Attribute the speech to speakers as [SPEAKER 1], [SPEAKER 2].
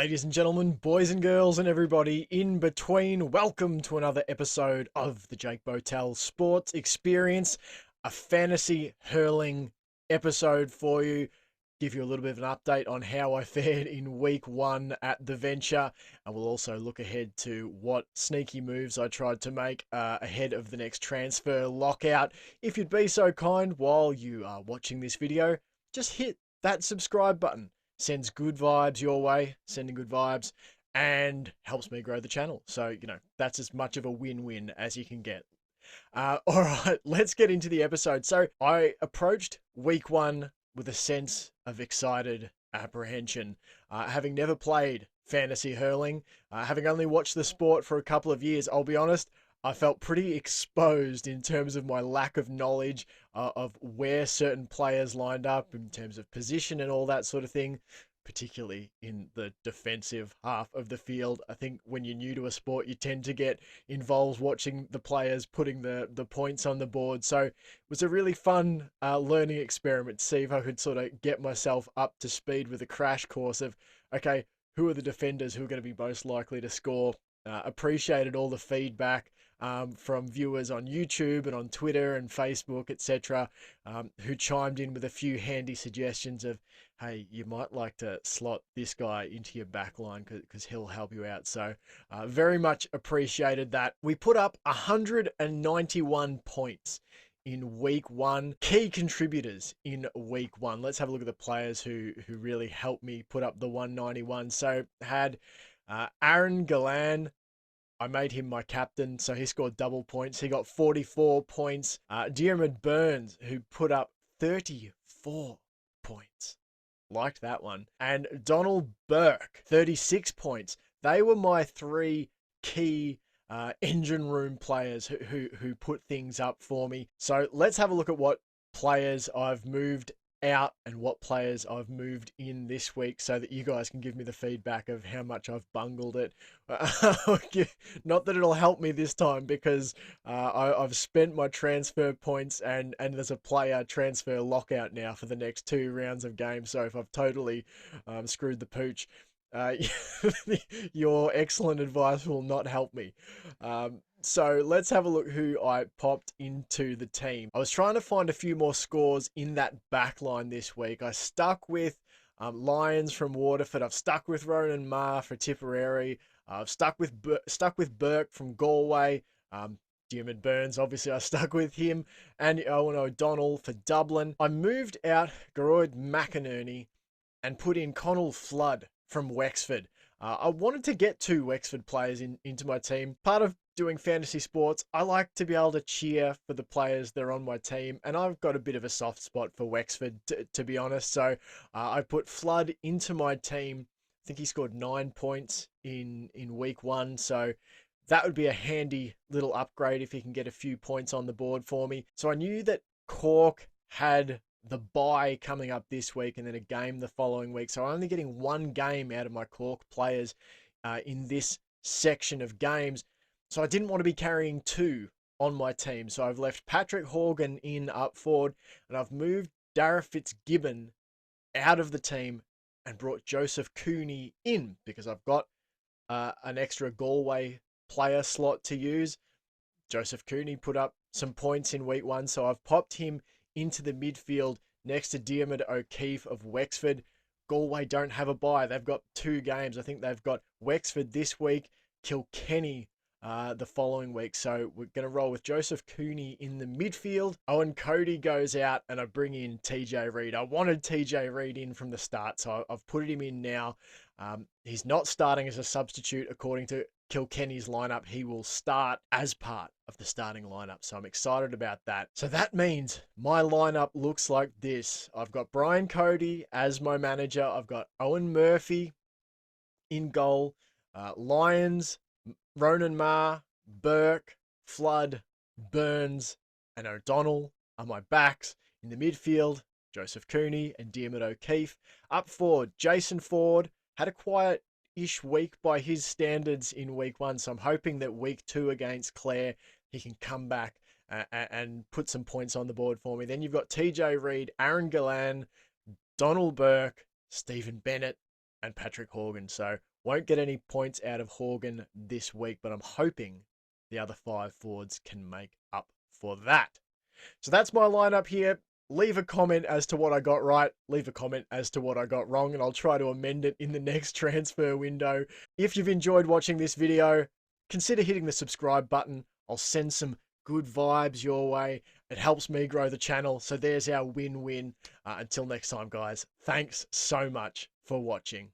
[SPEAKER 1] Ladies and gentlemen, boys and girls, and everybody in between, welcome to another episode of the Jake Botel Sports Experience, a fantasy hurling episode for you. Give you a little bit of an update on how I fared in week one at the venture, and we'll also look ahead to what sneaky moves I tried to make ahead of the next transfer lockout. If you'd be so kind, while you are watching this video, just hit that subscribe button. Sends good vibes your way, sending good vibes, and helps me grow the channel. So, that's as much of a win-win as you can get. All right, let's get into the episode. So I approached week one with a sense of excited apprehension. Having never played fantasy hurling, having only watched the sport for a couple of years, I'll be honest, I felt pretty exposed in terms of my lack of knowledge of where certain players lined up in terms of position and all that sort of thing, particularly in the defensive half of the field. I think when you're new to a sport, you tend to get involved watching the players putting the points on the board. So it was a really fun learning experiment to see if I could sort of get myself up to speed with a crash course of, okay, who are the defenders who are going to be most likely to score? Appreciated all the feedback from viewers on YouTube and on Twitter and Facebook, etc., who chimed in with a few handy suggestions of, hey, you might like to slot this guy into your back line because he'll help you out. So very much appreciated that. We put up 191 points in week one. Key contributors in week one. Let's have a look at the players who really helped me put up the 191. So had Aaron Galan. I made him my captain, so he scored double points. He got 44 points. Byrnes, who put up 34 points. Liked that one. And Donald Burke, 36 points. They were my three key engine room players who put things up for me. So let's have a look at what players I've moved out and what players I've moved in this week so that you guys can give me the feedback of how much I've bungled it. Not that it'll help me this time because I've spent my transfer points and there's a player transfer lockout now for the next 2 rounds of games. So if I've totally screwed the pooch, your excellent advice will not help me. So let's have a look who I popped into the team. I was trying to find a few more scores in that back line this week. I stuck with Lyons from Waterford. I've stuck with Ronan Marr for Tipperary. I've stuck with Burke from Galway. Diarmaid Byrnes, obviously I stuck with him. And Owen O'Donnell for Dublin. I moved out Geroid McInerney and put in Connell Flood from Wexford. I wanted to get 2 Wexford players into my team. Part of doing fantasy sports, I like to be able to cheer for the players that are on my team, and I've got a bit of a soft spot for Wexford, to be honest. So I put Flood into my team. I think he scored 9 points in week one, so that would be a handy little upgrade if he can get a few points on the board for me. So I knew that Cork had the bye coming up this week and then a game the following week. So I'm only getting 1 game out of my Cork players in this section of games. So I didn't want to be carrying 2 on my team. So I've left Patrick Horgan in up forward and I've moved Dara Fitzgibbon out of the team and brought Joseph Cooney in because I've got an extra Galway player slot to use. Joseph Cooney put up some points in week one, so I've popped him into the midfield next to Diarmaid O'Keefe of Wexford. Galway don't have a bye. They've got 2 games. I think they've got Wexford this week, Kilkenny the following week. So we're going to roll with Joseph Cooney in the midfield. Owen Cody goes out and I bring in TJ Reid. I wanted TJ Reid in from the start, so I've put him in now. He's not starting as a substitute according to Kilkenny's lineup. He will start as part of the starting lineup. So I'm excited about that. So that means my lineup looks like this. I've got Brian Cody as my manager. I've got Owen Murphy in goal. Lyons, Ronan Marr, Burke, Flood, Byrnes, and O'Donnell are my backs. In the midfield, Joseph Cooney and Diarmaid O'Keefe. Up forward, Jason Ford had a quiet-ish week by his standards in week one, so I'm hoping that week 2 against Clare, he can come back and put some points on the board for me. Then you've got TJ Reid, Aaron Galan, Donald Burke, Stephen Bennett, and Patrick Horgan. So won't get any points out of Horgan this week, but I'm hoping the other 5 forwards can make up for that. So that's my lineup here. Leave a comment as to what I got right. Leave a comment as to what I got wrong, and I'll try to amend it in the next transfer window. If you've enjoyed watching this video, consider hitting the subscribe button. I'll send some good vibes your way. It helps me grow the channel. So there's our win-win. Until next time, guys, thanks so much for watching.